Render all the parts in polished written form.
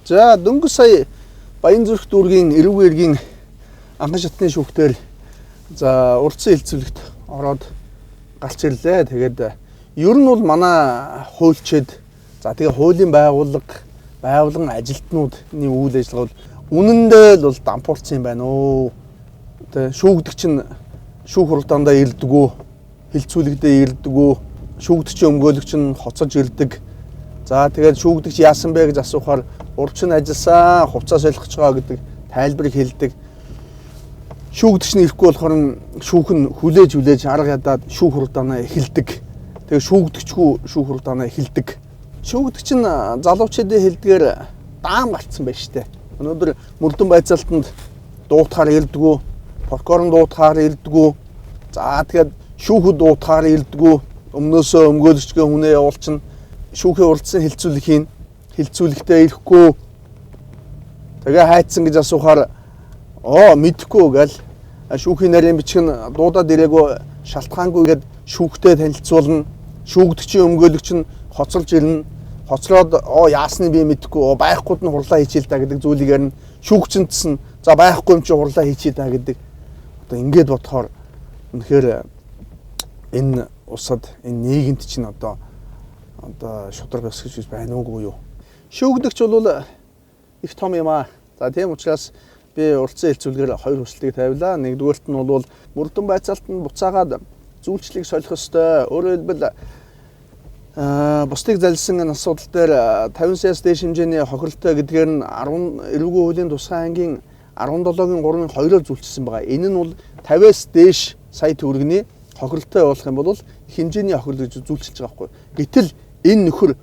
За дөнгөж сая Баянзүрх дүүргийн эрүүг эргийн анхан шатны шүүхтэр за урдсан хэлцүүлэгт ороод гарч ирлээ. Тэгээд ер нь бол манай хуульчид за тэгээ хуулийн байгууллагын ажилтнуудын үйл ажиллагаа бол үнэндээ л бол дампуурсан юм байна өө. Тэ шүүгдэгч нь шүүх хуралдаандаа ирдэггүй, хэлцүүлэгдээ ирдэггүй, шүүгдэгчийн өмгөөлөгч нь хоцож ирдэг. За тэгээд шүүгдэгч яасан бэ гэж асуухаар урд нь ажилласан, хувцас солихож байгаа гэдэг тайлбарыг хэлдэг. Шүүгдэгч нь ирэхгүй болохоор шүүх нь хүлээж арга ядаад шүүх хуралдаанаа эхэлдэг. Тэгээд шүүгдэгчгүй шүүх хуралдаанаа эхэлдэг. Шүүгдэгч нь залуучуудын хэлдгээр даам галтсан байж штэ. Өнөөдөр Мөрдөн байцаалтанд дуутахаар ирдэггүй, прокурор дуутахаар ирдэггүй. За тэгээд шүүхэд дуутахаар ирдэггүй. Өмнөөсөө өмгөөлөгчгээ хүнээ явуулчихна. Шүүхээ урдсан хэлцүүлэгтээ ирэхгүй. Тэгээ хайцсан гэж асуухаар мэдэхгүй гэл шүүхийн нарийн бичиг нь дуудаад ирээгүй шалтгаангүй гэд шүүхтэй танилцуулна. Шүүгдэгчийн өмгөөлөгч нь хоцолж ирнэ. Хоцроод яасны би мэдэхгүй байхгүйд нь хурлаа хийчихэл та гэдэг зүйлийг ярина. Шүүгчэнтс нь за байхгүй юм чи хурлаа хийчихээ та гэдэг. Одоо ингээд бодохоор үнэхээр энэ усад энэ нийгэмд чинь одоо шудраг өсгөж байна уугүй юу. Шүүгдэгч бол их том юм аа. За тийм учраас би урдсан хэлцүүлгээр хоёр хүслийг тавилаа. Нэгдүгээрт нь бол Мөрдөн байцаалтанд буцаагаад зүйлчлийг солих ёстой. Өөрөөр хэлбэл бусдыг залилсан асуудал дээр 50 саяас дээш хэмжээний хохиролтой гэдгээр нь эрүүгийн хуулийн тусгай ангийн 17-гийн 3-ын 2-оор зүйлчилсэн байгаа. Энэ нь бол 50-аас дээш сая төгрөгийн хохиролтой болох юм бол хэмжээний хохирол гэж зүйлчилж байгаа байхгүй. Гэтэл энэ нөхөр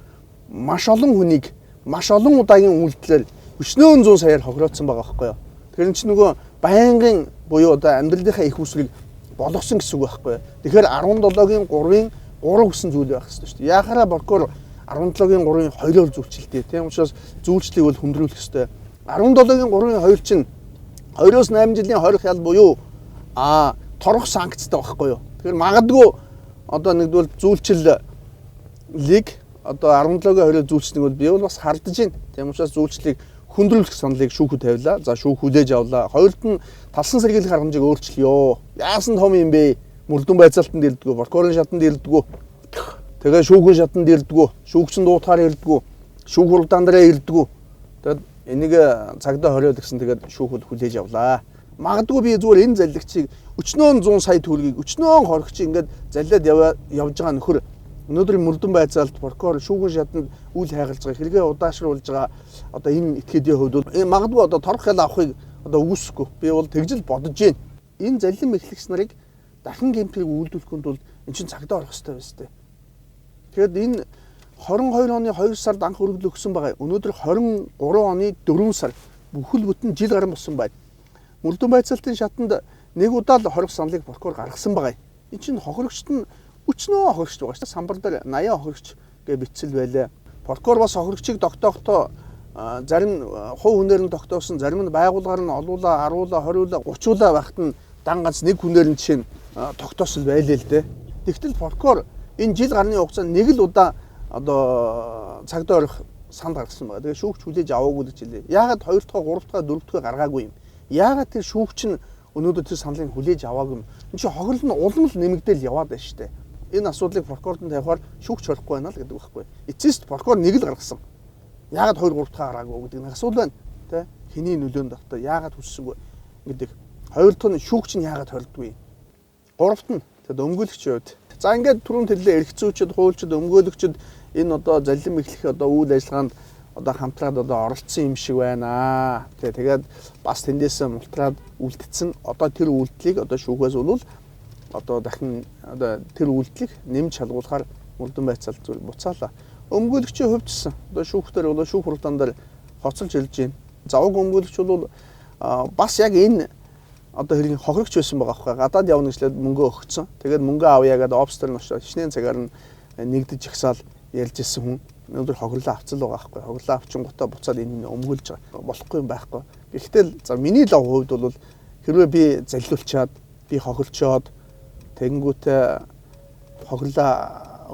маш олон хүнийг маш олон удаагийн үйлдэлээр 900 саяар хохироодсон байгаа байхгүй юу. Тэгэхээр чинь нөгөө байнгын буюу одоо амьдралынхаа их усрыг болгосон гэсэн үг байхгүй юу. Тэгэхээр 17-гийн 3-ын 3 гэсэн зүйл байх хэрэгтэй шүү дээ. Яхаараа прокурор 17-гийн 3-ын 2-оор зүйлчилдэг. Тийм учраас зүйлчлийг бол хүндрүүлэх хэрэгтэй. 17-гийн 3-ын 2 чинь 2-оос 8 жилийн хорих ял буюу торох санкцтай байхгүй юу. Тэгэхээр магадгүй одоо нэгдүгээр зүйлчлэлийг одоо 17-гийн 2-оор зүйлчлэнийг бол би бол бас хардж байна. Тийм учраас зүйлчлийг хүндрүүлэх саналыг шүүхэд тавилаа. За шүүх хүлээж авлаа. Хоёрт нь талсан сэргийлэх арга хэмжээг өөрчлөё. Яасан том юм бэ? Мөрдөн байцаалтанд ирдэггүй, прокурорын шатанд ирдэггүй. Тэгээ шүүхийн шатанд ирдэггүй, шүүгчин дуутахаар ирдэггүй, шүүх хуралдаан дээр ирдэггүй. Тэгээд энийг цагдаа хориод гэсэн тэгээд шүүхэд хүлээж авлаа. Магадгүй би зүгээр энэ залилагчийг өчнөөн 100 сая төгрөгийг өчнөөн хоригч ингээд залилаад явж байгаа нөхөр өнөөдрийн Мөрдөн байцаалт прокурор шүүхийн шатанд үйл хайгалж байгаа хэрэгээ удаашруулж байгаа одоо энэ этгээдийн хувьд бол магадгүй одоо торох ял авахыг одоо үүсэхгүй. Би бол тэгжил бодож байна. Энэ залилан мэхлэгч нарыг дахин гэмтгийг үйлдвэрлэхэд бол эн чинь цагдаа орох хэрэгтэй байна сте. Тэгэхэд энэ 22 оны 2 сард анх өргөдөл өгсөн байгаа. Өнөөдөр 23 оны 4 сар бүхэл бүтэн жил гарсан болсон байна. Мөрдөн байцаалтын шатанд нэг удаа л хорих саналыг прокурор гаргасан байгаа. Эн чинь хохирогчт нь өчнөө хохирогч байгаа шүү дээ. Самбар дээр 80 хохирогч гэж бичсэл байлаа. Прокурор бас хохирогчийг тогтоохдоо зарим хувь хүнээр нь тогтоосон, зарим нь байгууллагаар нь олуулаа, 10-уулаа, 20-уулаа, 30-уулаа байхад нь дан ганц нэг хүнээр нь жишээ нь тогтоосол байлээ л дээ. Тэгтэл прокурор энэ жил гарны хугацаанд нэг л удаа одоо цагдаа орох санал гаргасан байгаа. Тэгээ шүүгч хүлээж аваагүй гэж хэлээ. Яагаад 2 дахь, 3 дахь, 4 дахь гаргаагүй юм? Яагаад тэр шүүгч нь өнөөдөр тэр саналыг хүлээж аваагүй юм? Энд чинь хохирол нь улам л нэмэгдээл яваад байна шүү дээ. Энэ асуудлыг прокурорт тавихаар шүүгч хорихгүй байна л гэдэг байхгүй. Эцэст прокурор нэг л гаргасан. Яагаад 2 3 дахь гаргаагүй гэдэг нэг асуудал байна. Тэ? Хэний нөлөөнд автаа яагаад хүссэнгүй гэдэг. Хоёр дахь нь шүүгч нь яагаад хоригдгүй? Гуравт нь тэгэд өмгөөлөгч яваад. За ингээд түрүүнд хэллээ эрхцүүчид, хуульчид, өмгөөлөгчид энэ одоо залилан мэхлэх одоо үйл ажиллагаанд одоо хамтраад одоо оролцсон юм шиг байна. Тэгээд бас тэндээс мултраад үлдсэн. Одоо тэр үйлдэлийг одоо шүүхээс бол одоо дахин одоо тэр үйлдэлийг нэмж шалгуулахаар Мөрдөн байцаалт зүйл буцаалаа. Өмгөөлөгчийн хувьдсан одоо шүүхтэр бол шүүх хуралдаан дээр хоцолж ирж байна. Завг өмгөөлөгч бол бас яг энэ одоо хэрэг хохирогч байсан байгаа байхгүй. Гадаад явна гэжлээд мөнгө өгсөн. Тэгээд мөнгө авъя гэдэг обстер нь очоод хичнээн цагаар нь нэгдэж ихсаал ярьж ирсэн хүн өнөөдөр хохирлоо авцал байгаа байхгүй. Хохирлоо авчин готоо буцаад энэ өмгөөлж байгаа. Болохгүй юм байхгүй. Гэхдээ за миний лав хувьд бол хэрвээ би залилуулчаад би хохирчоод тэгэнгүүтээ хохирлоо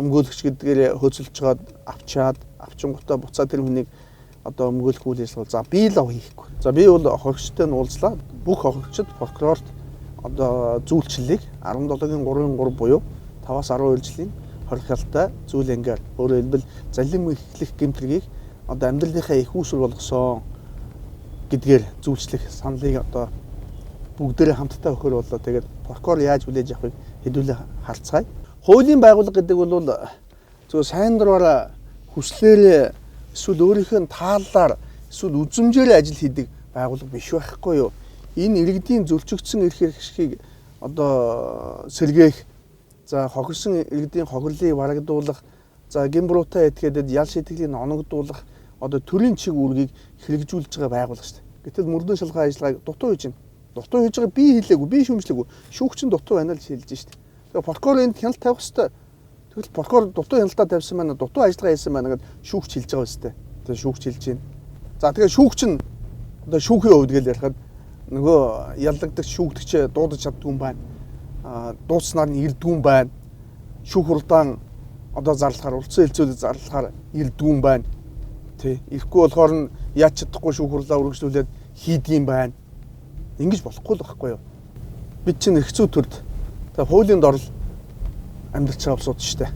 өмгөөлөгч гэдгээр хөөцөлж жоод авчин готоо буцаад тэр хүнийг одоо өмгөөлөх үйл ажиллагаа. За би л хийхгүй. За би бол хохирогчтой нь уулзлаа. Бүх хохирогчид прокурорт одоо зүйлчлэлийг 17-гийн 3-3 буюу 5-аас 12 жилийн хоригдолтой зүйл ангаар өөрөөр хэлбэл залим эхлэх гэмтрийг одоо амьдралынхаа их үүсвэр болгосон гэдгээр зүйлчлэх саналыг одоо бүгдээрээ хамтдаа өгөхөр боллоо. Тэгээд прокурор яаж хүлээж авахыг хэдүүлээ харцгаая. Хуулийн байгууллага гэдэг бол зөв сайн дураараа хүслээр эсвэл өөрийнхөө тааллаар эсвэл үзмжээр ажил хийдэг байгууллага биш байхгүй юу? Энэ иргэдийн зөрчигдсөн эрх хэрэгшгийг одоо сэргээх, за хохирсон иргэдийн хохирлыг барагдуулах, за гэмбуруутай этгээдэд ял шийтгэлийг оногдуулах одоо төрийн чиг үүргийг хэрэгжүүлж байгаа байгууллага шүү дээ. Гэтэл мөрдөө шалгах ажиллагааг дутуу хийж байна. Дутуу хийж байгаа би хэлээгүй, би шүүмжлээгүй. Шүүгчин дутуу байна л хэлж штэ. Тэгээ прокурор энд хяналт тавих хэвээр. Тэгвэл прокурор дутуу хяналтаа тавьсан байна, дутуу ажиллагаа хийсэн байна гэдээ шүүгч хэлж байгаа үстэй. Тэгээ шүүгч хэлж байна. За тэгээ шүүгчин одоо шүүхийн хувьд гэл ярихад нөгөө яллагдагч шүүгдэгч дуудаж чаддгүй юм байна. Дууцснаар нь ирдгүй юм байна. Шүүх хуралдаан одоо зарлахаар улсын хэлцүүлэг зарлахаар ирдгүй юм байна. Тэ ирэхгүй болохоор нь яаж чадахгүй шүүх хурлаа үргэлжлүүлээд хийдэг юм байна. Ингэж болохгүй л байхгүй юу? Бид чинь эрх зүй төрд хуулийн дорол амьдарч байгаа улсууд шүү дээ.